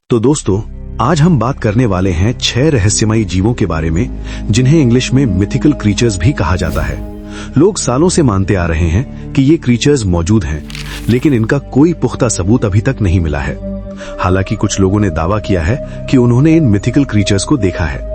तो दोस्तों, आज हम बात करने वाले हैं 6 रहस्यमयी जीवों के बारे में जिन्हें इंग्लिश में मिथिकल क्रीचर्स भी कहा जाता है। लोग सालों से मानते आ रहे हैं कि ये क्रीचर्स मौजूद हैं, लेकिन इनका कोई पुख्ता सबूत अभी तक नहीं मिला है। हालांकि कुछ लोगों ने दावा किया है कि उन्होंने इन मिथिकल क्रीचर्स को देखा है।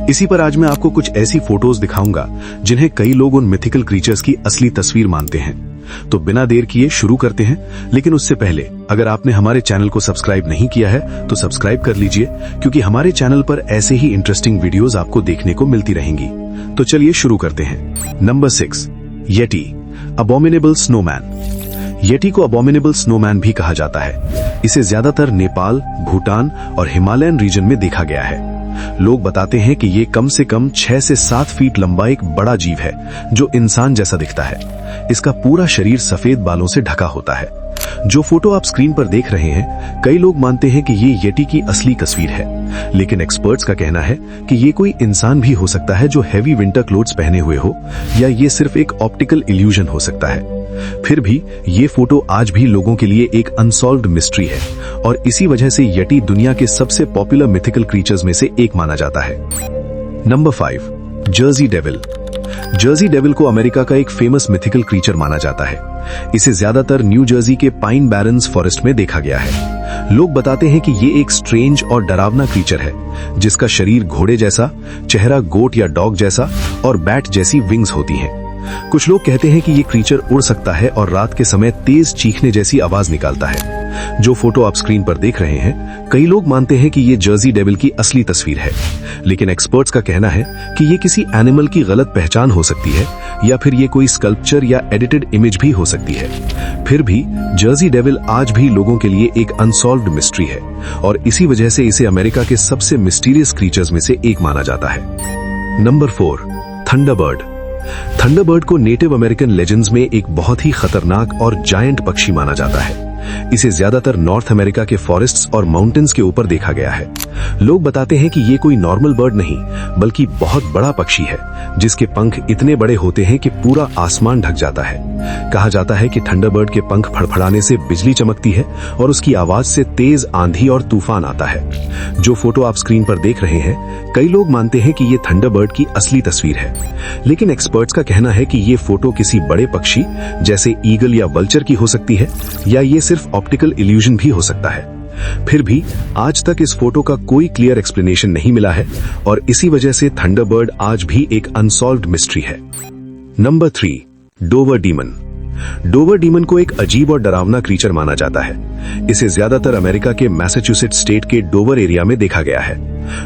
इसी पर आज मैं आपको कुछ ऐसी फोटोज दिखाऊंगा जिन्हें कई लोग उन मिथिकल क्रीचर्स की असली तस्वीर मानते हैं। तो बिना देर किए शुरू करते हैं, लेकिन उससे पहले अगर आपने हमारे चैनल को सब्सक्राइब नहीं किया है तो सब्सक्राइब कर लीजिए, क्योंकि हमारे चैनल पर ऐसे ही इंटरेस्टिंग वीडियोस आपको देखने को मिलती रहेंगी। तो चलिए शुरू करते हैं। Number 6, Yeti, abominable snowman. Yeti को अबोमिनेबल स्नोमैन भी कहा जाता है। इसे ज्यादातर नेपाल, भूटान और हिमालयन रीजन में देखा गया है। लोग बताते हैं कि ये कम से कम 6 से 7 फीट लंबा एक बड़ा जीव है जो इंसान जैसा दिखता है। इसका पूरा शरीर सफेद बालों से ढका होता है। जो फोटो आप स्क्रीन पर देख रहे हैं, कई लोग मानते हैं कि ये येटी की असली तस्वीर है, लेकिन एक्सपर्ट्स का कहना है कि ये कोई इंसान भी हो सकता है जो हेवी विंटर क्लोथ्स पहने हुए हो, या ये सिर्फ एक ऑप्टिकल इल्यूजन हो सकता है। फिर भी ये फोटो आज भी लोगों के लिए एक अनसॉल्व्ड मिस्ट्री है, और इसी वजह से येटी दुनिया के सबसे पॉपुलर मिथिकल क्रीचर्स में से एक माना जाता है। Number 5, Jersey devil. Jersey devil को अमेरिका का एक फेमस मिथिकल क्रीचर माना जाता है। इसे ज्यादातर न्यू जर्सी के पाइन बैरन्स फॉरेस्ट में देखा गया है। लोग बताते हैं कि ये एक स्ट्रेंज और डरावना क्रीचर है, जिसका शरीर घोड़े जैसा, चेहरा गोट या डॉग जैसा और बैट जैसी विंग्स होती हैं। कुछ लोग कहते हैं कि ये क्रीचर उड़ सकता है और रात के समय तेज चीखने जैसी आवाज निकालता है। जो फोटो आप स्क्रीन पर देख रहे हैं, कई लोग मानते हैं कि ये जर्सी डेविल की असली तस्वीर है, लेकिन एक्सपर्ट्स का कहना है कि ये किसी एनिमल की गलत पहचान हो सकती है, या फिर ये कोई स्कल्पचर या एडिटेड इमेज भी हो सकती है। फिर भी जर्सी डेविल आज भी लोगों के लिए एक अनसॉल्व्ड मिस्ट्री है, और इसी वजह से इसे अमेरिका के सबसे मिस्टीरियस क्रीचर्स में से एक माना जाता है। Number 4, Thunderbird. थंडरबर्ड को नेटिव अमेरिकन लेजेंड्स में एक बहुत ही खतरनाक और जायंट पक्षी माना जाता है। इसे ज्यादातर नॉर्थ अमेरिका के फॉरेस्ट्स और माउंटेन्स के ऊपर देखा गया है। लोग बताते हैं कि ये कोई नॉर्मल बर्ड नहीं, बल्कि बहुत बड़ा पक्षी है, जिसके पंख इतने बड़े होते हैं कि पूरा आसमान ढक जाता है। कहा जाता है कि थंडरबर्ड के पंख फड़फड़ाने से बिजली चमकती है और उसकी आवाज से तेज आंधी और तूफान आता है। जो फोटो आप स्क्रीन पर देख रहे हैं, कई लोग मानते हैं कि ये थंडरबर्ड की असली तस्वीर है, लेकिन एक्सपर्ट्स का कहना है कि ये फोटो किसी बड़े पक्षी जैसे ईगल या वल्चर की हो सकती है, या ये सिर्फ ऑप्टिकल इल्यूजन भी हो सकता है। फिर भी आज तक इस फोटो का कोई क्लियर एक्सप्लेनेशन नहीं मिला है, और इसी वजह से थंडरबर्ड आज भी एक अनसॉल्व्ड मिस्ट्री है। Number 3, Dover demon. Dover demon को एक अजीब और डरावना क्रीचर माना जाता है। इसे ज्यादातर अमेरिका के मैसाचुसेट्स स्टेट के डोवर एरिया में देखा गया है।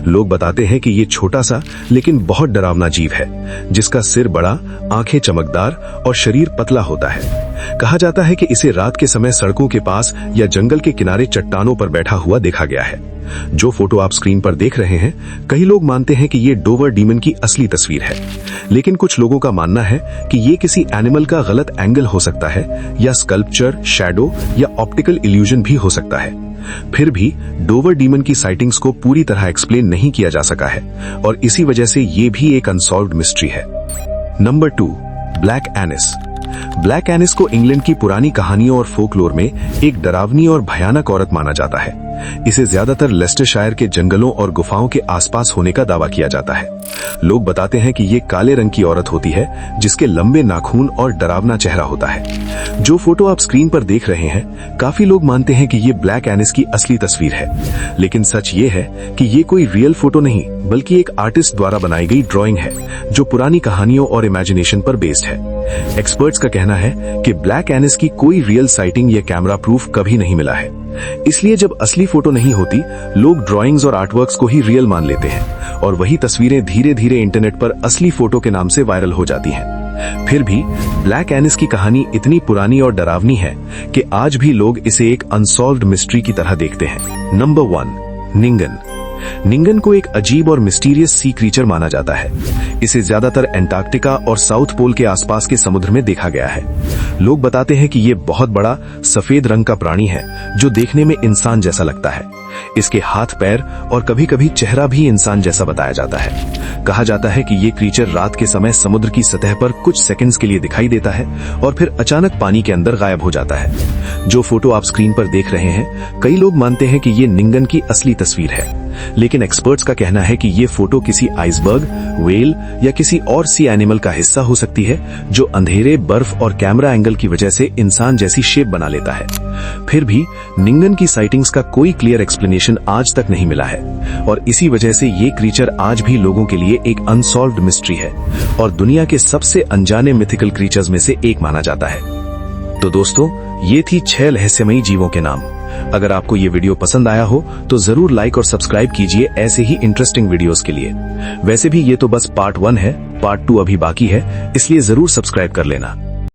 लोग बताते हैं कि ये छोटा सा लेकिन बहुत डरावना जीव है, जिसका सिर बड़ा, आंखें चमकदार और शरीर पतला होता है। कहा जाता है कि इसे रात के समय सड़कों के पास या जंगल के किनारे चट्टानों पर बैठा हुआ देखा गया है। जो फोटो आप स्क्रीन पर देख रहे हैं, कई लोग मानते हैं कि ये डोवर डीमन की असली तस्वीर है, लेकिन कुछ लोगों का मानना है कि ये किसी एनिमल का गलत एंगल हो सकता है, या स्कल्पचर, शैडो या ऑप्टिकल इल्यूजन भी हो सकता है। फिर भी डोवर डीमन की साइटिंग्स को पूरी तरह एक्सप्लेन नहीं किया जा सका है, और इसी वजह से ये भी एक अनसॉल्व्ड मिस्ट्री है। Number 2, black Annis. Black Annis को इंग्लैंड की पुरानी कहानियों और फोकलोर में एक डरावनी और भयानक औरत माना जाता है। इसे ज्यादातर लेस्टरशायर के जंगलों और गुफाओं के आसपास होने का दावा किया जाता है। लोग बताते हैं कि ये काले रंग की औरत होती है, जिसके लंबे नाखून और डरावना चेहरा होता है। जो फोटो आप स्क्रीन पर देख रहे हैं, काफी लोग मानते हैं कि ये ब्लैक एनिस की असली तस्वीर है, लेकिन सच ये है कि ये कोई रियल फोटो नहीं, बल्कि एक आर्टिस्ट द्वारा बनाई गई ड्राइंग है, जो पुरानी कहानियों और इमेजिनेशन पर बेस्ड है। एक्सपर्ट्स का कहना है कि ब्लैक एनिस की कोई रियल साइटिंग या कैमरा प्रूफ कभी नहीं मिला है, इसलिए जब असली फोटो नहीं होती, लोग ड्राइंग्स और आर्टवर्क्स को ही रियल मान लेते हैं, और वही तस्वीरें धीरे धीरे इंटरनेट पर असली फोटो के नाम से वायरल हो जाती हैं। फिर भी ब्लैक एनिस की कहानी इतनी पुरानी और डरावनी है कि आज भी लोग इसे एक अनसॉल्व्ड मिस्ट्री की तरह देखते हैं। नंबर 1, निंगन। निंगन को एक अजीब और मिस्टीरियस सी क्रीचर माना जाता है। इसे ज्यादातर एंटार्क्टिका और साउथ पोल के आसपास के समुद्र में देखा गया है। लोग बताते हैं कि ये बहुत बड़ा सफेद रंग का प्राणी है, जो देखने में इंसान जैसा लगता है। इसके हाथ पैर और कभी कभी चेहरा भी इंसान जैसा बताया जाता है। कहा जाता है कि ये क्रीचर रात के समय समुद्र की सतह पर कुछ सेकंड्स के लिए दिखाई देता है और फिर अचानक पानी के अंदर गायब हो जाता है। जो फोटो आप स्क्रीन पर देख रहे हैं, कई लोग मानते हैं कि ये निंगन की असली तस्वीर है, लेकिन एक्सपर्ट्स का कहना है कि ये फोटो किसी आइसबर्ग, व्हेल या किसी और सी एनिमल का हिस्सा हो सकती है, जो अंधेरे, बर्फ और कैमरा एंगल की वजह से इंसान जैसी शेप बना लेता है। फिर भी निंगन की साइटिंग्स का कोई क्लियर एक्सप्लेनेशन आज तक नहीं मिला है और इसी वजह से ये क्रीचर आज भी लोगों के लिए एक अनसॉल्व्ड मिस्ट्री है और दुनिया के सबसे अनजाने मिथिकल क्रीचर्स में से एक माना जाता है। तो दोस्तों, ये थी 6 रहस्यमयी जीवों के नाम। अगर आपको ये वीडियो पसंद आया हो तो जरूर लाइक और सब्सक्राइब कीजिए ऐसे ही इंटरेस्टिंग वीडियोस के लिए। वैसे भी ये तो बस पार्ट 1 है, पार्ट 2 अभी बाकी है, इसलिए जरूर सब्सक्राइब कर लेना।